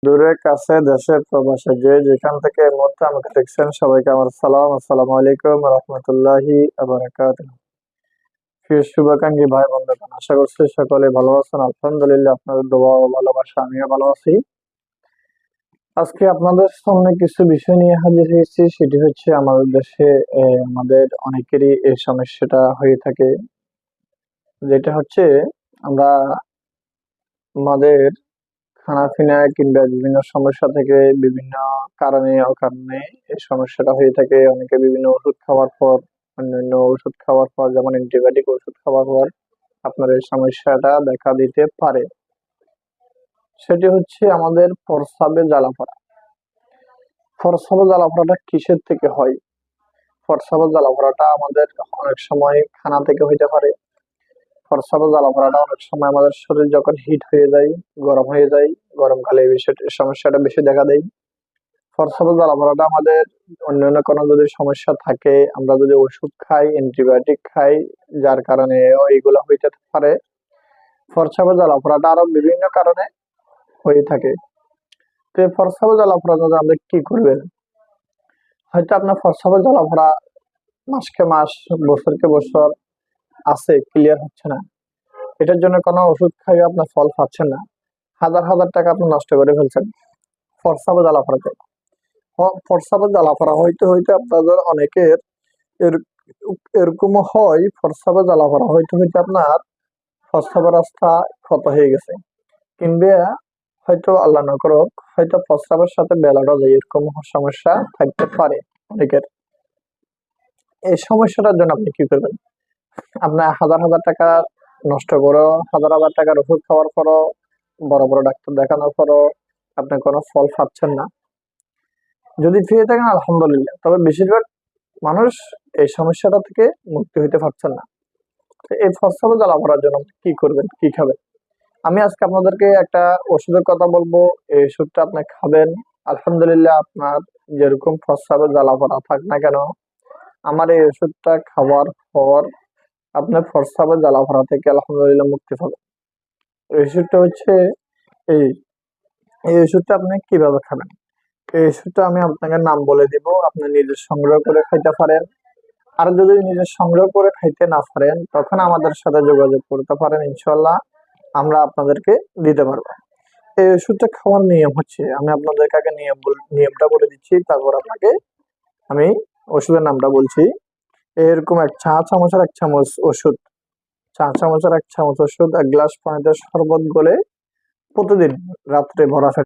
দূরে কাছে দেশে প্রবাসে যে যেখান থেকে এই মুহূর্তে আমাকে দেখছেন সবাইকে আমার সালাম। আসসালামু আলাইকুম রহমতুল্লাহি বারাকাতুহু। প্রিয় শুভাকাঙ্ক্ষী ভাই বন্ধুগণ, আশা করছি সকলে ভালো আছেন। আলহামদুলিল্লাহ, আপনাদের দোয়া ও ভালোবাসা আমিও ভালো আছি। আজকে আপনাদের সামনে কিছু বিষয় নিয়ে হাজির হয়েছি। সেটি হচ্ছে আমাদের দেশে আমাদের অনেকেরই এই সমস্যাটা হয়ে থাকে, যেটা হচ্ছে আমরা আমাদের খানাপিনা কিংবা বিভিন্ন সমস্যা থেকে বিভিন্ন কারণে অকারণে এই সমস্যাটা হয়ে থাকে। অনেকে বিভিন্ন ওষুধ খাওয়ার পর, অন্যান্য ওষুধ খাওয়ার পর, যেমন অ্যান্টিবায়োটিক ওষুধ খাওয়ার পর আপনার এই সমস্যাটা দেখা দিতে পারে। সেটি হচ্ছে আমাদের প্রস্রাবে জ্বালা পড়া। প্রস্রাবে জ্বালা পড়াটা কিসের থেকে হয়? প্রস্রাবে জ্বালা পড়াটা আমাদের অনেক সময় খানা থেকে হইতে পারে। প্রস্রাবে জ্বালা পড়াটা অনেক সময় আমাদের শরীর যখন হিট হয়ে যায়, গরম হয়ে যায়, গরমকালে এই সমস্যাটা বেশি দেখা দেয়। প্রস্রাবে জ্বালা পড়াটা আমাদের অন্যান্য কোনো যদি সমস্যা থাকে, আমরা যদি ওষুধ খাই, অ্যান্টিবায়োটিক খাই, যার কারণে এইগুলা হইতে পারে। প্রস্রাবে জ্বালা পড়াটা আরো বিভিন্ন কারণে হয়ে থাকে। তো এই প্রস্রাবে জ্বালা পড়া যদি আপনি কি করবেন? হয়তো আপনার প্রস্রাবে জ্বালা পড়া মাসকে মাস, বছরকে বছর আছে, ক্লিয়ার হচ্ছে না। এটার জন্য কোনো ওষুধ খাইয়ে আপনার ফল পাচ্ছেন না। হাজার হাজার টাকা আপনি নষ্ট করে ফেলছেন প্রস্রাবে জ্বালা পড়াতে। প্রস্রাবে জ্বালা পড়া হইতে হইতে আপনাদের অনেকের এর এরকমও হয়, প্রস্রাবে জ্বালা পড়া হইতে হইতে আপনার প্রস্রাবের রাস্তা ক্ষত হয়ে গেছে, কিংবা হয়তো আল্লাহ না করুক, হয়তো প্রস্রাবের সাথে বেলাটা যায়, এরকম সমস্যা থাকতে পারে অনেকের। এই সমস্যাটার জন্য আপনি কি করবেন? আপনার হাজার হাজার টাকা নষ্ট করো, হাজার হাজার টাকার ওষুধ খাওয়ার পরও, বড় বড় ডাক্তার দেখানোর পরও আপনি কোনো ফল পাচ্ছেন না। যদি পেয়ে থাকেন আলহামদুলিল্লাহ, তবে বেশিরভাগ মানুষ এই সমস্যাটা থেকে মুক্তি হইতে পারছেন না। তো এই প্রস্রাবে জ্বালা পড়ার জন্য আপনি কি করবেন, কি খাবেন? আমি আজকে আপনাদেরকে একটা ওষুধের কথা বলবো। এই ওষুধটা আপনি খাবেন, আলহামদুলিল্লাহ আপনার যেরকম প্রস্রাবে জ্বালা পড়া থাক না কেন, আমার এই ওষুধটা খাওয়ার পর আপনার প্রস্রাবে জ্বালা পড়া থেকে আলহামদুলিল্লাহ মুক্তি পাবেন। এই ওষুধটা হচ্ছে এই এই ওষুধটা আপনি কিভাবে খাবেন? এই ওষুধটা আমি আপনাকে নাম বলে দিব, আপনি নিজে সংগ্রহ করে খাইতে পারেন। আর যদি নিজে সংগ্রহ করে খাইতে না পারেন, তখন আমাদের সাথে যোগাযোগ করতে পারেন, ইনশাল্লাহ আমরা আপনাদেরকে দিতে পারবো। এই ওষুধটা খাওয়ার নিয়ম হচ্ছে, আমি আপনাদেরকে আগে নিয়মটা বলে দিচ্ছি, তারপর আপনাকে আমি ওষুধের নামটা বলছি। এরকম চা চামচের 1 চামচ ওষুধ, চা চামচের 1 চামচ ওষুধ 1 গ্লাস পানিতে শরবত গলে প্রতিদিন রাত্রে ভরা